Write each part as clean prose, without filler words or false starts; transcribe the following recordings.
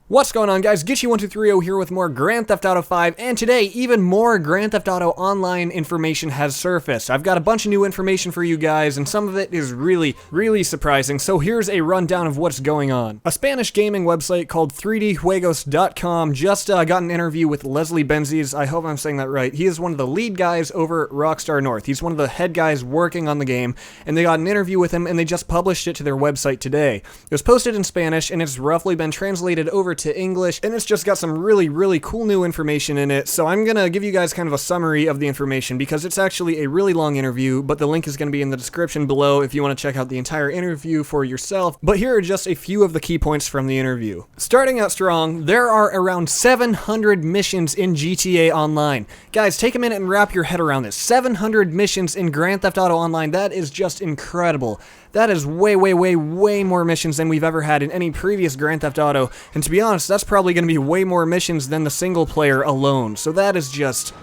What's going on, guys? Gitchy1230 here with more Grand Theft Auto 5, and today, even more Grand Theft Auto Online information has surfaced. I've got a bunch of new information for you guys, and some of it is really surprising, so here's a rundown of what's going on. A Spanish gaming website called 3djuegos.com just got an interview with Leslie Benzies. I hope I'm saying that right. He is one of the lead guys over at Rockstar North. He's one of the head guys working on the game, and they got an interview with him, and they just published it to their website today. It was posted in Spanish, and it's roughly been translated over to English, and it's just got some really cool new information in it. So I'm gonna give you guys kind of a summary of the information because it's actually a really long interview, but the link is gonna be in the description below if you want to check out the entire interview for yourself. But here are just a few of the key points from the interview. Starting out strong, there are around 700 missions in GTA Online. Guys, take a minute and wrap your head around this. 700 missions in Grand Theft Auto Online. That is just incredible. That is way more missions than we've ever had in any previous Grand Theft Auto, and to be honest, that's probably going to be way more missions than the single player alone, so that is just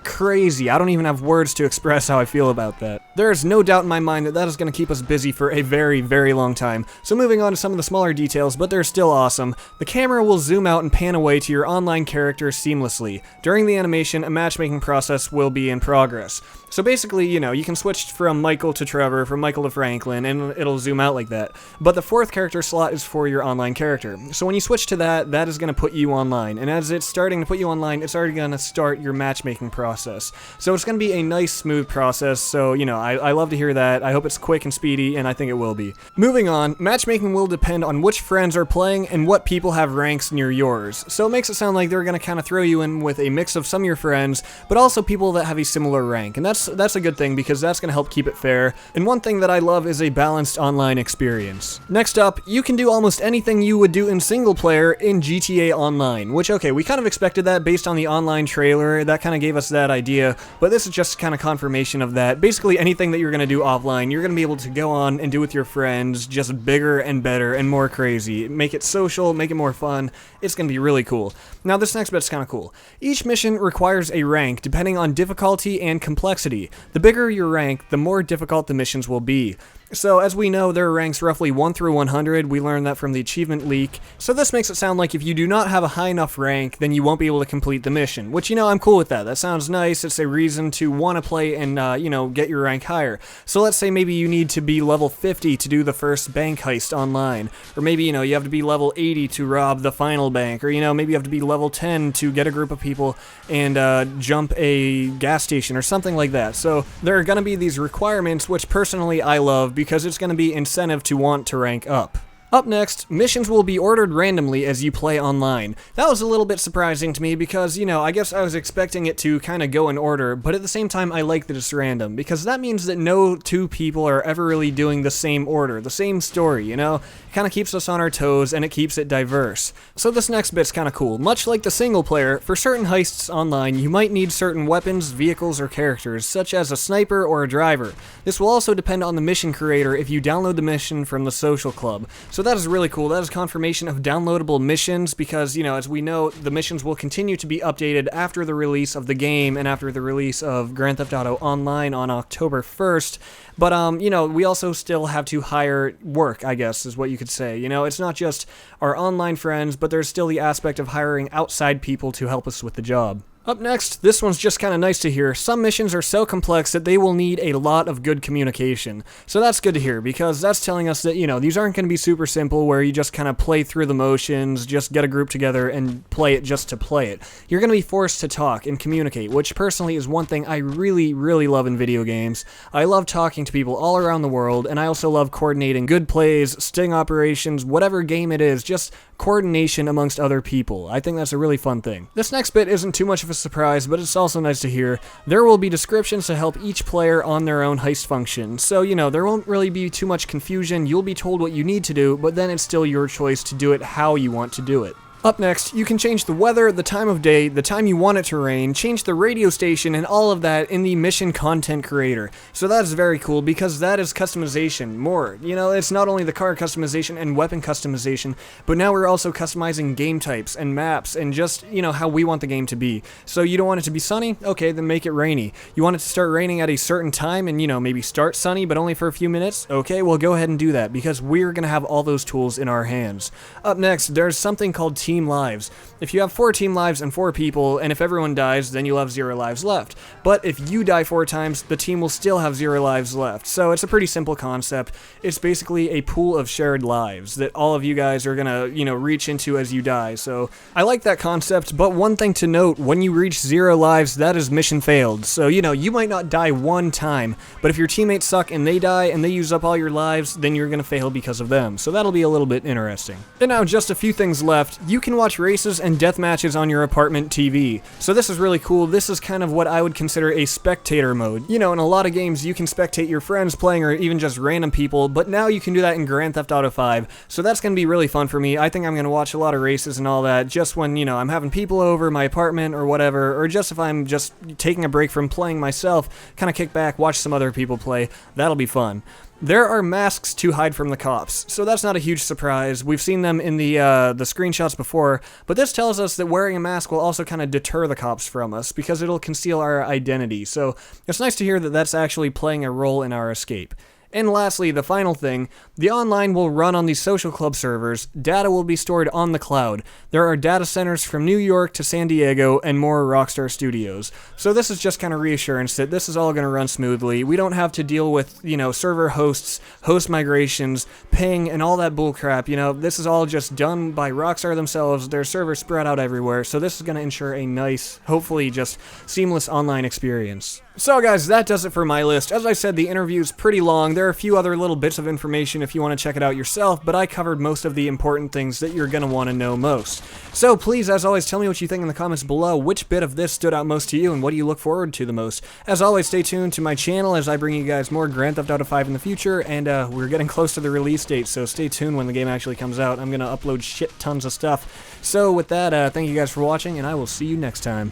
crazy. I don't even have words to express how I feel about that. There is no doubt in my mind that that is going to keep us busy for a very long time. So moving on to some of the smaller details, but they're still awesome. The camera will zoom out and pan away to your online character seamlessly. During the animation, a matchmaking process will be in progress. So basically, you know, you can switch from Michael to Trevor, from Michael to Franklin, and it'll zoom out like that. But the fourth character slot is for your online character. So when you switch to that, that is going to put you online. And as it's starting to put you online, it's already going to start your matchmaking process. So it's going to be a nice, smooth process. So, you know, I love to hear that. I hope it's quick and speedy, and I think it will be. Moving on, matchmaking will depend on which friends are playing and what people have ranks near yours. So it makes it sound like they're going to kind of throw you in with a mix of some of your friends, but also people that have a similar rank. And that's a good thing because that's going to help keep it fair. And one thing that I love is a balanced online experience. Next up, you can do almost anything you would do in single player in GTA Online, which, okay, we kind of expected that based on the online trailer. That kind of gave us that idea, but this is just kind of confirmation of that. Basically, anything that you're going to do offline, you're going to be able to go on and do with your friends, just bigger and better and more crazy. Make it social, make it more fun. It's going to be really cool. Now, this next bit's kind of cool. Each mission requires a rank depending on difficulty and complexity. The bigger your rank, the more difficult the missions will be. So, as we know, there are ranks roughly 1 through 100. We learned that from the achievement leak. So this makes it sound like if you do not have a high enough rank, then you won't be able to complete the mission. Which, you know, I'm cool with that. That sounds nice. It's a reason to want to play and, you know, get your rank higher. So let's say maybe you need to be level 50 to do the first bank heist online. Or maybe, you know, you have to be level 80 to rob the final bank. Or, you know, maybe you have to be level 10 to get a group of people and jump a gas station or something like that. So there are going to be these requirements, which personally I love, because it's going to be incentive to want to rank up. Up next, missions will be ordered randomly as you play online. That was a little bit surprising to me because, you know, I guess I was expecting it to kind of go in order, but at the same time I like that it's random, because that means that no two people are ever really doing the same order, the same story, you know? It kind of keeps us on our toes and it keeps it diverse. So this next bit's kind of cool. Much like the single player, for certain heists online, you might need certain weapons, vehicles, or characters, such as a sniper or a driver. This will also depend on the mission creator if you download the mission from the social club. So that is really cool. That is confirmation of downloadable missions because, you know, as we know, the missions will continue to be updated after the release of the game and after the release of Grand Theft Auto Online on October 1st. But, you know, we also still have to hire work, I guess, is what you could say. You know, it's not just our online friends, but there's still the aspect of hiring outside people to help us with the job. Up next, this one's just kind of nice to hear. Some missions are so complex that they will need a lot of good communication. So that's good to hear because that's telling us that, you know, these aren't going to be super simple where you just kind of play through the motions, just get a group together and play it just to play it. You're going to be forced to talk and communicate, which personally is one thing I really love in video games. I love talking to people all around the world, and I also love coordinating good plays, sting operations, whatever game it is, just coordination amongst other people. I think that's a really fun thing. This next bit isn't too much of a surprise, but it's also nice to hear. There will be descriptions to help each player on their own heist function. So, you know, there won't really be too much confusion. You'll be told what you need to do, but then it's still your choice to do it how you want to do it. Up next, you can change the weather, the time of day, the time you want it to rain, change the radio station, and all of that in the Mission Content Creator. So that is very cool because that is customization more. You know, it's not only the car customization and weapon customization, but now we're also customizing game types and maps and just, you know, how we want the game to be. So you don't want it to be sunny? Okay, then make it rainy. You want it to start raining at a certain time and, you know, maybe start sunny but only for a few minutes? Okay, well go ahead and do that because we're going to have all those tools in our hands. Up next, there's something called team lives. If you have 4 team lives and 4 people, and if everyone dies, then you'll have 0 lives left. But if you die 4 times, the team will still have 0 lives left. So it's a pretty simple concept. It's basically a pool of shared lives that all of you guys are gonna, reach into as you die. So I like that concept, but one thing to note, when you reach 0 lives, that is mission failed. So, you might not die 1 time, but if your teammates suck and they die and they use up all your lives, then you're gonna fail because of them. So that'll be a little bit interesting. And now just a few things left. You can watch races and death matches on your apartment TV. So this is really cool. This is kind of what I would consider a spectator mode. In a lot of games you can spectate your friends playing or even just random people, but now you can do that in Grand Theft Auto 5. So that's gonna be really fun for me. I think I'm gonna watch a lot of races and all that just when, I'm having people over my apartment or whatever, or just if I'm just taking a break from playing myself, kind of kick back, watch some other people play. That'll be fun. There are masks to hide from the cops, so that's not a huge surprise. We've seen them in the screenshots before, but this tells us that wearing a mask will also kind of deter the cops from us, because it'll conceal our identity, so it's nice to hear that that's actually playing a role in our escape. And lastly, the final thing, the online will run on these social club servers. Data will be stored on the cloud. There are data centers from New York to San Diego and more Rockstar Studios. So this is just kind of reassurance that this is all going to run smoothly. We don't have to deal with, server hosts, host migrations, ping, and all that bullcrap. This is all just done by Rockstar themselves. Their servers spread out everywhere. So this is going to ensure a nice, hopefully just seamless online experience. So guys, that does it for my list. As I said, the interview's pretty long. There are a few other little bits of information if you want to check it out yourself, but I covered most of the important things that you're going to want to know most. So please, as always, tell me what you think in the comments below. Which bit of this stood out most to you, and what do you look forward to the most? As always, stay tuned to my channel as I bring you guys more Grand Theft Auto 5 in the future, and we're getting close to the release date, so stay tuned when the game actually comes out. I'm going to upload shit tons of stuff. So with that, thank you guys for watching, and I will see you next time.